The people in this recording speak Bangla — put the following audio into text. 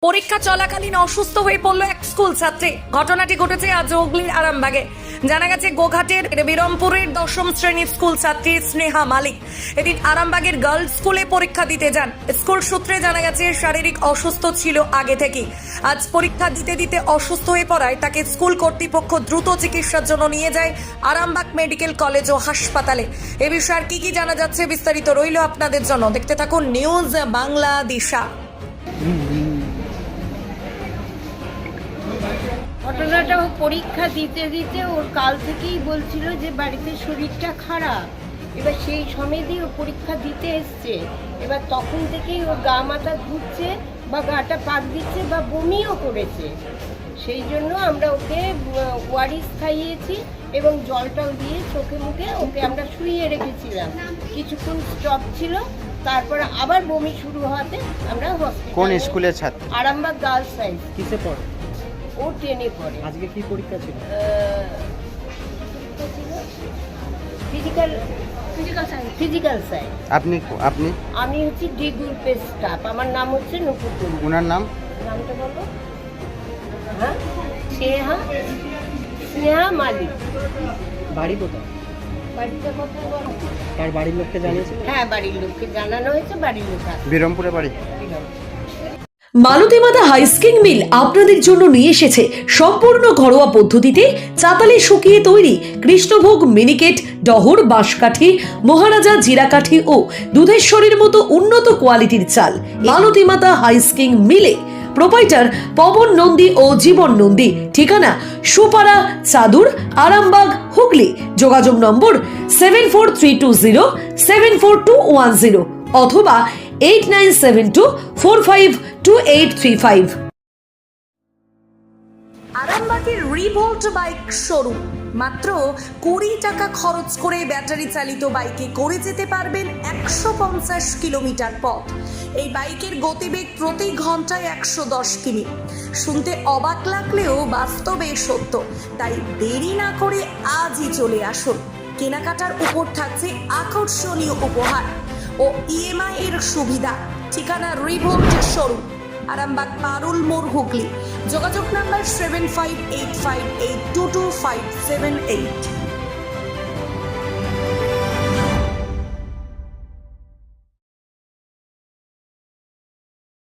পরীক্ষা চলাকালীন অসুস্থ হয়ে পড়ল এক স্কুল ছাত্রী। ঘটনাটি ঘটেছে আজ হুগলির আরামবাগে। জানা গেছে গোঘাটের বিরমপুরের ১০ম শ্রেণীর স্কুল ছাত্রী স্নেহা মালিক এদিন আরামবাগের গার্লস স্কুলে পরীক্ষা দিতে যান। স্কুল সূত্রে জানা গেছে শারীরিক অসুস্থ ছিল আগে থেকেই। আজ পরীক্ষা দিতে দিতে অসুস্থ হয়ে পড়ায় তাকে স্কুল কর্তৃপক্ষ দ্রুত চিকিৎসার জন্য নিয়ে যায় আরামবাগ মেডিকেল কলেজ ও হাসপাতালে। এ বিষয়ে আর কি জানা যাচ্ছে বিস্তারিত রইল আপনাদের জন্য, দেখতে থাকুন নিউজ বাংলা দিশা। ঘটনাটা ও পরীক্ষা দিতে দিতে ওর কাল থেকেই বলছিল যে বাড়িতে শরীরটা খারাপ। এবার সেই সময়তেই ও পরীক্ষা দিতে এসছে। এবার তখন থেকেই ওর গা মাথা ঘুরছে বা গাটা পাক দিচ্ছে বা বমিও করেছে। সেই জন্য আমরা ওকে ওয়ারিস খাইয়েছি এবং জল টল দিয়ে চোখে মুখে ওকে আমরা শুইয়ে রেখেছিলাম। কিছুক্ষণ স্টপ ছিল, তারপরে আবার বমি শুরু হওয়াতে আমরা হসপিটালে। কোন স্কুলের ছাত্র? Arambagh girls high school. কিসে পড়ে? ও 10-এ পড়ে। আজকে কি পরীক্ষা ছিল? Physical science. আপনি আমি হচ্ছে ডি গ্রুপের স্টাফ। আমার নাম হচ্ছে নুপুর। ওনার নাম? নামটা বলো। হ্যাঁ, স্নেহা মালিক। বাড়ি কোথায়? বাড়িটা কোথায় বলো? তার বাড়ির লোককে জানিয়েছে? হ্যাঁ, বাড়ির লোককে জানানো হয়েছে। বাড়ির লোক আছে। বিরমপুরে বাড়ি। মালতীমাতা হাইস্কিং মিল আপনাদের জন্য নিয়ে এসেছে সম্পূর্ণ ঘরোয়া পদ্ধতিতে চাতালে শুকিয়ে তৈরি কৃষ্ণভোগ মিনিকেট, ডহর, বাঁশকাঠি, মহারাজা জিরাকাঠি ও দুধেশ্বরীর মতো উন্নত কোয়ালিটির চাল। মালতীমাতা হাইস্কিং মিলে প্রোপাইটার পবন নন্দী ও জীবন নন্দী। ঠিকানা সুপারা চাদুর, আরামবাগ, হুগলি। যোগাযোগ নম্বর 7432074210 অথবা 8972452835। আরামবাগের রিভোল্ট বাইক শোরুম। মাত্র 20 টাকা খরচ করে ব্যাটারি চালিত বাইকে করে যেতে পারবেন 150 কিলোমিটার পথ। এই বাইকের গতিবেগ প্রতি ঘন্টায় 110 কিমি। শুনতে অবাক লাগলেও বাস্তবে সত্য, তাই দেরি না করে আজই চলে আসুন। কেনাকাটার উপর থাকছে আকর্ষণীয় উপহার ও ইএমআই এর সুবিধা। ঠিকানা রিভোল্ট শোরুম, আরামবাগ পারুল মোড়, হুগলি। যোগাযোগ নাম্বার 7585822578।